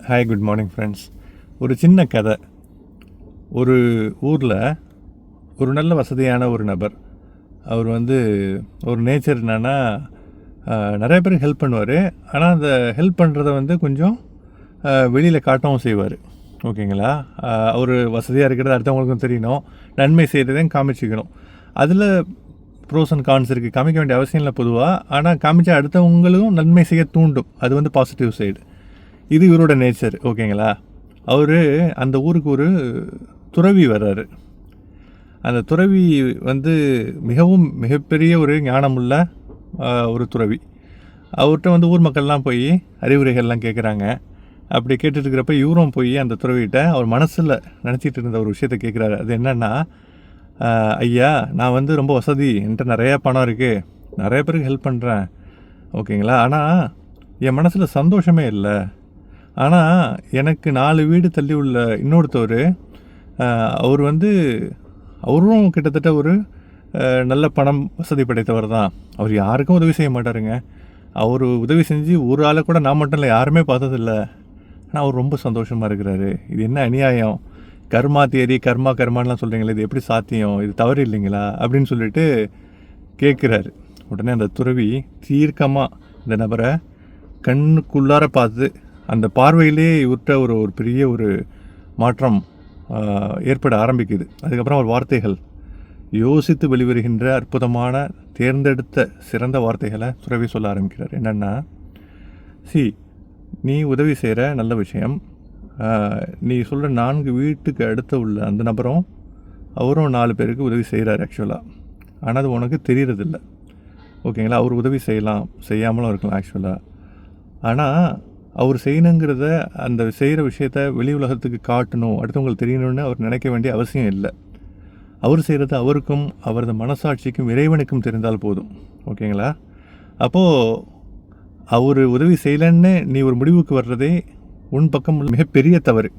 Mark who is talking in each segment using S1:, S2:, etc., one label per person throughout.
S1: Hi, good morning friends. ஒரு சின்ன கதை. ஒரு ஊரில் ஒரு நல்ல வசதியான ஒரு நபர். அவர் ஒரு நேச்சர் என்னென்னா, நிறைய பேருக்கு ஹெல்ப் பண்ணுவார். ஆனால் அந்த ஹெல்ப் பண்ணுறத கொஞ்சம் வெளியில் காட்டவும் செய்வார். ஓகேங்களா? அவர் வசதியாக இருக்கிறது அடுத்தவங்களுக்கும் தெரியணும், நன்மை செய்கிறதையும் காமிச்சிக்கணும். அதில் ப்ரோஸ் அண்ட் கான்ஸ் இருக்குது. காமிக்க வேண்டிய அவசியம் இல்லை பொதுவாக. ஆனால் காமிச்சா அடுத்தவங்களும் நன்மை செய்ய தூண்டும். அது பாசிட்டிவ் சைடு. இது இவரோட நேச்சர். ஓகேங்களா? அவர் அந்த ஊருக்கு ஒரு துறவி வர்றாரு. அந்த துறவி மிகப்பெரிய ஒரு ஞானமுள்ள ஒரு துறவி. அவர்கிட்ட ஊர் மக்கள்லாம் போய் அறிவுரைகள்லாம் கேட்குறாங்க. அப்படி கேட்டுருக்கிறப்ப இவரும் போய் அந்த துறவிகிட்ட அவர் மனசில் நினச்சிட்டு இருந்த ஒரு விஷயத்தை கேட்குறாரு. அது என்னென்னா, ஐயா, நான் ரொம்ப வசதி, என்கிட்ட நிறையா பணம் இருக்குது, நிறைய பேருக்கு ஹெல்ப் பண்ணுறேன். ஓகேங்களா? ஆனால் என் மனசில் சந்தோஷமே இல்லை. ஆனால் எனக்கு 4 வீடு தள்ளி உள்ள இன்னொருத்தவர், அவர் அவரும் கிட்டத்தட்ட ஒரு நல்ல பணம் வசதி படைத்தவர் தான். அவர் யாருக்கும் உதவி செய்ய மாட்டாருங்க. அவர் உதவி செஞ்சு ஒரு ஆளை கூட நான் மட்டும் இல்லை, யாருமே பார்த்ததில்ல. ஆனால் அவர் ரொம்ப சந்தோஷமாக இருக்கிறாரு. இது என்ன அநியாயம்? கர்மா தியரி, கர்மான்லாம் சொல்கிறீங்களே, இது எப்படி சாத்தியம்? இது தவறு இல்லைங்களா? அப்படின்னு சொல்லிட்டு கேட்குறாரு. உடனே அந்த துறவி தீர்க்கமாக இந்த நபரை கண்ணுக்குள்ளார பார்த்து, அந்த பார்வையிலே இவர்கிட்ட ஒரு பெரிய ஒரு மாற்றம் ஏற்பட ஆரம்பிக்குது. அதுக்கப்புறம் அவர் வார்த்தைகள், யோசித்து வெளிவருகின்ற அற்புதமான தேர்ந்தெடுத்த சிறந்த வார்த்தைகளை துறவி சொல்ல ஆரம்பிக்கிறார். என்னென்னா, நீ உதவி செய்கிற நல்ல விஷயம். நீ சொல்கிற 4 வீட்டுக்கு அடுத்த உள்ள அந்த நபரும் அவரும் 4 பேருக்கு உதவி செய்கிறார் ஆக்சுவலாக. ஆனால் அது உனக்கு தெரியறதில்ல. ஓகேங்களா? அவர் உதவி செய்யாமலும் இருக்கலாம் ஆக்சுவலாக. ஆனால் அவர் செய்யணுங்கிறத, அந்த செய்கிற விஷயத்த வெளி உலகத்துக்கு காட்டணும், அடுத்தவங்களுக்கு தெரியணும்னு அவர் நினைக்க வேண்டிய அவசியம் இல்லை. அவர் செய்கிறது அவருக்கும் அவரது மனசாட்சிக்கும் இறைவனுக்கும் தெரிந்தால் போதும். ஓகேங்களா? அப்போது அவர் உதவி செய்யலைன்னு நீ ஒரு முடிவுக்கு வர்றதே உன் பக்கம் மிகப்பெரிய தவறு.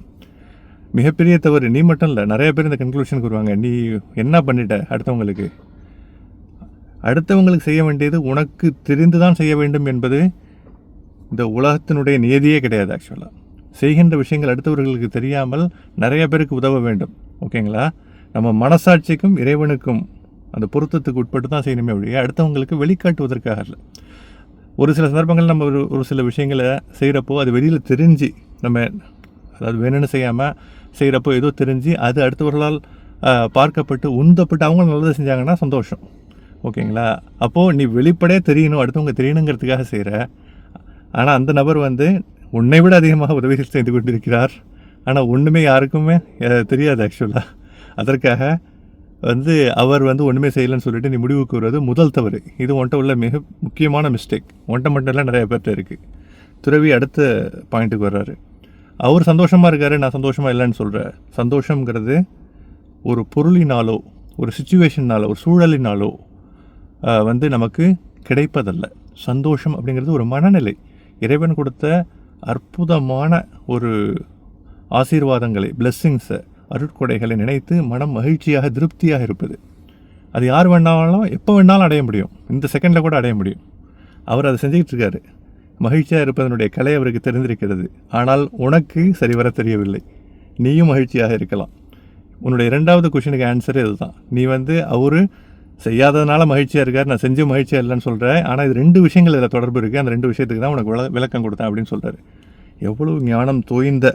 S1: மிகப்பெரிய தவறு. நீ மட்டும் இல்லை, நிறைய பேர் இந்த கன்க்ளூஷனுக்கு வருவாங்க. நீ என்ன பண்ணிட்ட? அடுத்தவங்களுக்கு செய்ய வேண்டியது உனக்கு தெரிந்து தான் செய்ய வேண்டும் என்பது இந்த உலகத்தினுடைய நியதியே கிடையாது ஆக்சுவலாக. செய்கின்ற விஷயங்கள் அடுத்தவர்களுக்கு தெரியாமல் நிறைய பேருக்கு உதவ வேண்டும். ஓகேங்களா? நம்ம மனசாட்சிக்கும் இறைவனுக்கும் அந்த பொருத்தத்துக்கு உட்பட்டு தான் செய்யணுமே ஒழிய அடுத்தவங்களுக்கு வெளிக்காட்டுவதற்காக இல்லை. ஒரு சில சந்தர்ப்பங்கள் நம்ம ஒரு சில விஷயங்களை செய்கிறப்போ அது வெளியில் தெரிஞ்சு, நம்ம அதாவது வேணும்னு செய்யாமல் செய்கிறப்போ ஏதோ தெரிஞ்சு அது அடுத்தவர்களால் பார்க்கப்பட்டு உந்தப்பட்டு அவங்களும் நல்லது செஞ்சாங்கன்னா சந்தோஷம். ஓகேங்களா? அப்போது நீ வெளிப்படையாக தெரியணும், அடுத்தவங்க தெரியணுங்கிறதுக்காக செய்கிற. ஆனால் அந்த நபர் உன்னை விட அதிகமாக உதவிகள் செய்து கொண்டிருக்கிறார். ஆனால் ஒன்றுமே யாருக்குமே தெரியாது ஆக்சுவலாக. அதற்காக அவர் ஒன்றுமே செய்யலைன்னு சொல்லிட்டு நீ முடிவுக்கு வருவது முதல் தவறு. இது உன்ட்ட உள்ள மிக முக்கியமான மிஸ்டேக். உன்ட்ட மட்டும் இல்லை, நிறைய பேர்கிட்ட இருக்குது. துறவி அடுத்த பாயிண்ட்டுக்கு வர்றாரு. அவர் சந்தோஷமாக இருக்கார், நான் சந்தோஷமாக இல்லைன்னு சொல்கிறேன். சந்தோஷங்கிறது ஒரு பொருளினாலோ, ஒரு சிச்சுவேஷன்னாலோ, ஒரு சூழலினாலோ நமக்கு கிடைப்பதல்ல. சந்தோஷம் அப்படிங்கிறது ஒரு மனநிலை. இறைவன் கொடுத்த அற்புதமான ஒரு ஆசீர்வாதங்களை, பிளெஸ்ஸிங்ஸை, அருட்கொடைகளை நினைத்து மனம் மகிழ்ச்சியாக திருப்தியாக இருப்பது. அது யார் வேணாலும் எப்போ வேணாலும் அடைய முடியும். இந்த செகண்டில் கூட அடைய முடியும். அவர் அதை செஞ்சுக்கிட்டு இருக்காரு. மகிழ்ச்சியாக இருப்பதனுடைய கலை அவருக்கு தெரிந்திருக்கிறது. ஆனால் உனக்கு சரிவர தெரியவில்லை. நீயும் மகிழ்ச்சியாக இருக்கலாம். உன்னுடைய 2வது கொஷனுக்கு ஆன்சரே இதுதான். நீ அவர் செய்யாததுனால மகிழ்ச்சியாக இருக்கார், நான் செஞ்சு மகிழ்ச்சியாக இல்லைன்னு சொல்கிறேன். ஆனால் இது 2 விஷயங்கள் இதில் தொடர்பு இருக்குது. அந்த 2 விஷயத்துக்கு தான் உனக்கு விளக்கம் கொடுத்தேன் அப்படின்னு சொல்கிறாரு. எவ்வளோ ஞானம் தோய்ந்த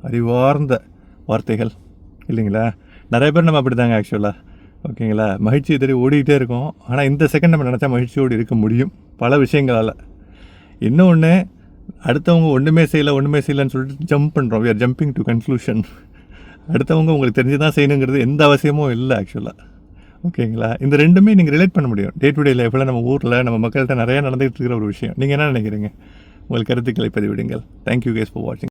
S1: அறிவார்ந்த வார்த்தைகள் இல்லைங்களா? நிறைய பேர் நம்ம அப்படி தாங்க ஆக்சுவலாக. ஓகேங்களா? மகிழ்ச்சி தெரியும் ஓடிக்கிட்டே இருக்கும். ஆனால் இந்த செகண்ட் நம்ம நினச்சா மகிழ்ச்சியோடு இருக்க முடியும் பல விஷயங்களால். இன்னொன்று, அடுத்தவங்க ஒன்றுமே செய்யலைன்னு சொல்லிட்டு ஜம்ப் பண்ணுறோம். We are jumping to conclusion. அடுத்தவங்க உங்களுக்கு தெரிஞ்சு தான் செய்யணுங்கிறது எந்த அவசியமும் இல்லை ஆக்சுவலாக. ஓகேங்களா? இந்த 2மே நீங்கள் ரிலேட் பண்ண முடியும். டே டு டே லைஃப்பில் நம்ம ஊரில் நம்ம மக்கள்கிட்ட நிறையா நடந்துகிட்டு இருக்கிற ஒரு விஷயம். நீங்கள் என்ன நினைக்கிறீங்க? உங்கள் கருத்துக்களை பதிவிடுங்கள். தேங்க்யூ கைஸ் ஃபார் வாட்சிங்.